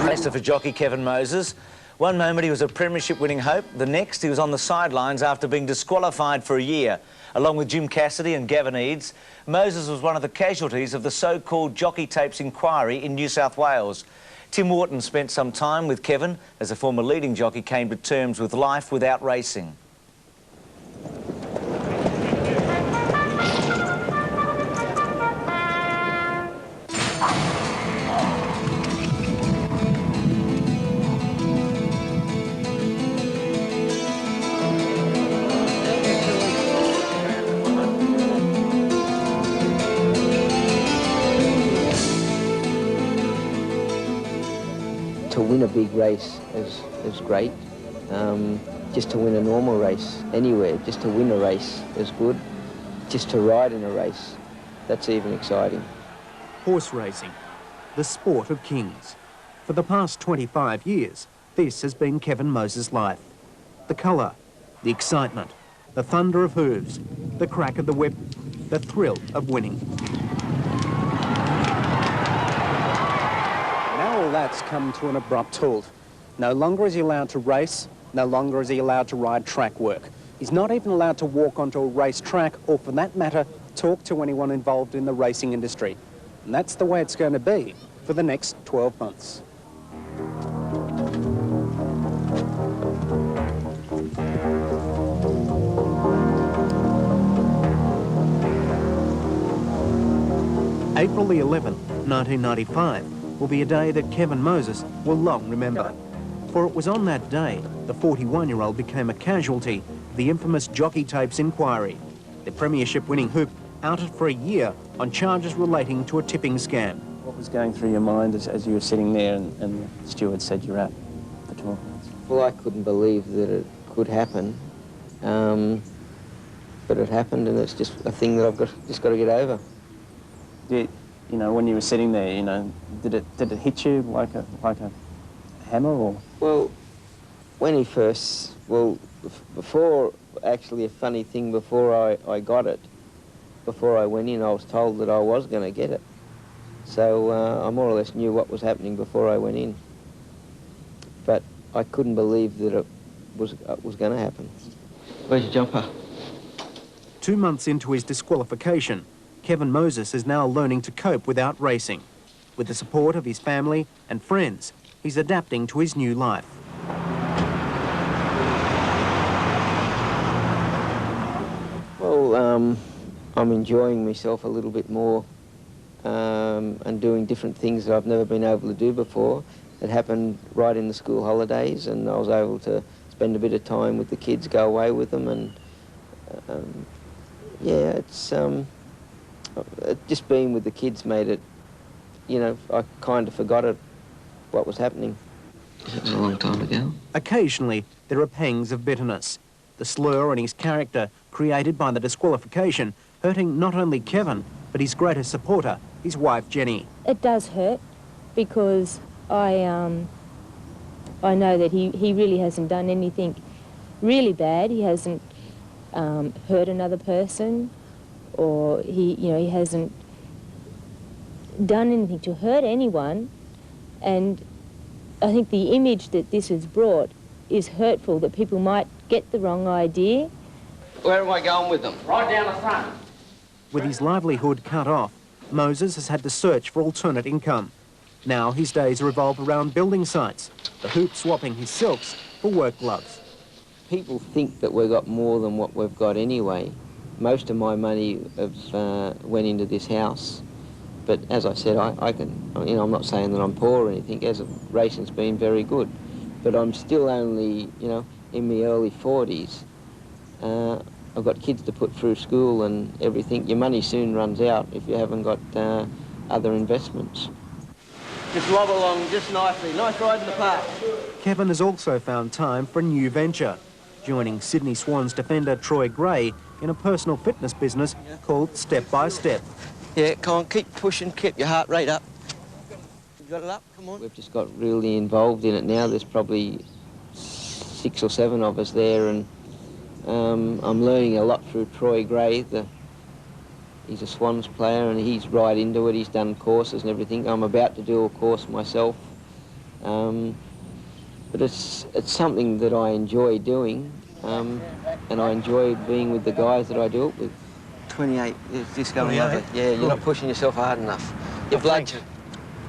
Racer for jockey Kevin Moses. One moment he was a premiership-winning hope. The next, he was on the sidelines after being disqualified for a year. Along with Jim Cassidy and Gavin Eads, Moses was one of the casualties of the so-called Jockey Tapes inquiry in New South Wales. Tim Wharton spent some time with Kevin as a former leading jockey came to terms with life without racing. To win a big race is great. Just to win a normal race anywhere, just to win a race is good. Just to ride in a race, that's even exciting. Horse racing, the sport of kings. For the past 25 years, this has been Kevin Moses' life. The colour, the excitement, the thunder of hooves, the crack of the whip, the thrill of winning. All that's come to an abrupt halt. No longer is he allowed to race, no longer is he allowed to ride track work. He's not even allowed to walk onto a race track or, for that matter, talk to anyone involved in the racing industry. And that's the way it's going to be for the next 12 months. April the 11th, 1995. Will be a day that Kevin Moses will long remember. For it was on that day the 41-year-old became a casualty of the infamous Jockey Tapes inquiry. The premiership-winning hoop outed for a year on charges relating to a tipping scam. What was going through your mind as you were sitting there and the steward said you're out for 12 months? Well, I couldn't believe that it could happen, but it happened, and it's just a thing that I've just got to get over. You know, when you were sitting there, you know, did it hit you like a hammer, or? Well, when he first, before, actually a funny thing, before I got it, before I went in, I was told that I was going to get it. So I more or less knew what was happening before I went in. But I couldn't believe that it was going to happen. Where's your jumper? 2 months into his disqualification, Kevin Moses is now learning to cope without racing. With the support of his family and friends, he's adapting to his new life. Well, I'm enjoying myself a little bit more and doing different things that I've never been able to do before. It happened right in the school holidays, and I was able to spend a bit of time with the kids, go away with them, and yeah, it's... just being with the kids made it, you know, I kind of forgot what was happening. It was a long time ago. Occasionally, there are pangs of bitterness. The slur on his character created by the disqualification hurting not only Kevin, but his greatest supporter, his wife, Jenny. It does hurt because I know that he really hasn't done anything really bad. He hasn't hurt another person, or he hasn't done anything to hurt anyone. And I think the image that this has brought is hurtful, that people might get the wrong idea. Where am I going with them? Right down the front. With his livelihood cut off, Moses has had to search for alternate income. Now his days revolve around building sites, the hoop swapping his silks for work gloves. People think that we've got more than what we've got anyway. Most of my money went into this house, but as I said, I'm not saying that I'm poor or anything, as racing's been very good, but I'm still only, in my early 40s. I've got kids to put through school and everything. Your money soon runs out if you haven't got other investments. Just lob along just nicely. Nice ride in the park. Kevin has also found time for a new venture, joining Sydney Swans defender Troy Gray in a personal fitness business called Step by Step. Yeah, come on, keep pushing, keep your heart rate up. You got it up, come on. We've just got really involved in it now. There's probably 6 or 7 of us there, and I'm learning a lot through Troy Gray. He's a Swans player and he's right into it. He's done courses and everything. I'm about to do a course myself But it's something that I enjoy doing, and I enjoy being with the guys that I do it with. 28, just going over. Yeah, you're not pushing yourself hard enough. You're bludgeon.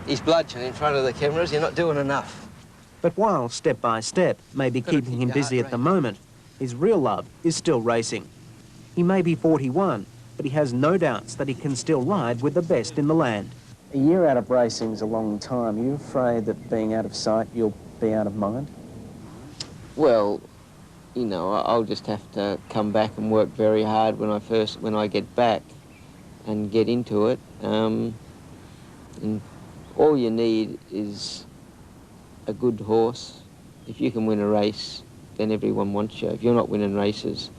He's bludgeon in front of the cameras, you're not doing enough. But while step by step may be keeping him busy at the moment, his real love is still racing. He may be 41, but he has no doubts that he can still ride with the best in the land. A year out of racing's a long time. Are you afraid that being out of sight, you'll be out of mind? Well, you know, I'll just have to come back and work very hard when I get back and get into it. And all you need is a good horse. If you can win a race, then everyone wants you. If you're not winning races,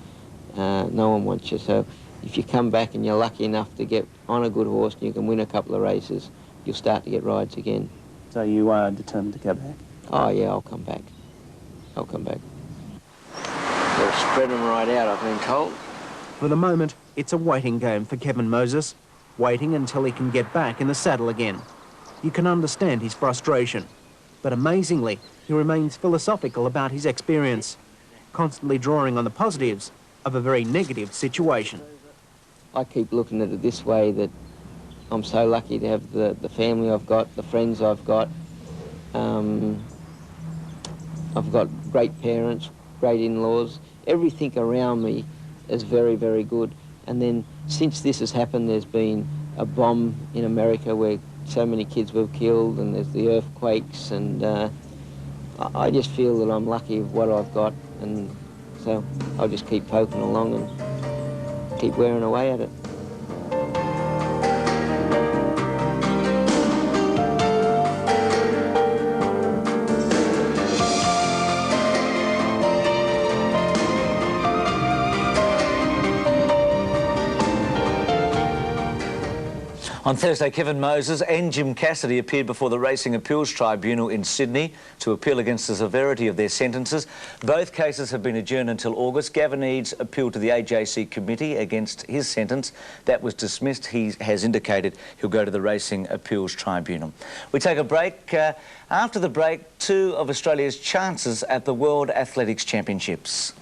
no one wants you. So if you come back and you're lucky enough to get on a good horse and you can win a couple of races, you'll start to get rides again. So you are determined to go back? Oh yeah, I'll come back. I'll come back. They'll spread them right out, I've been told. For the moment, it's a waiting game for Kevin Moses, waiting until he can get back in the saddle again. You can understand his frustration, but amazingly, he remains philosophical about his experience, constantly drawing on the positives of a very negative situation. I keep looking at it this way, that I'm so lucky to have the family I've got, the friends I've got. I've got great parents, great in-laws. Everything around me is very, very good. And then since this has happened, there's been a bomb in America where so many kids were killed, and there's the earthquakes, and I just feel that I'm lucky with what I've got, and so I'll just keep poking along and keep wearing away at it. On Thursday, Kevin Moses and Jim Cassidy appeared before the Racing Appeals Tribunal in Sydney to appeal against the severity of their sentences. Both cases have been adjourned until August. Gavin Eads appealed to the AJC committee against his sentence. That was dismissed. He has indicated he'll go to the Racing Appeals Tribunal. We take a break. After the break, two of Australia's chances at the World Athletics Championships.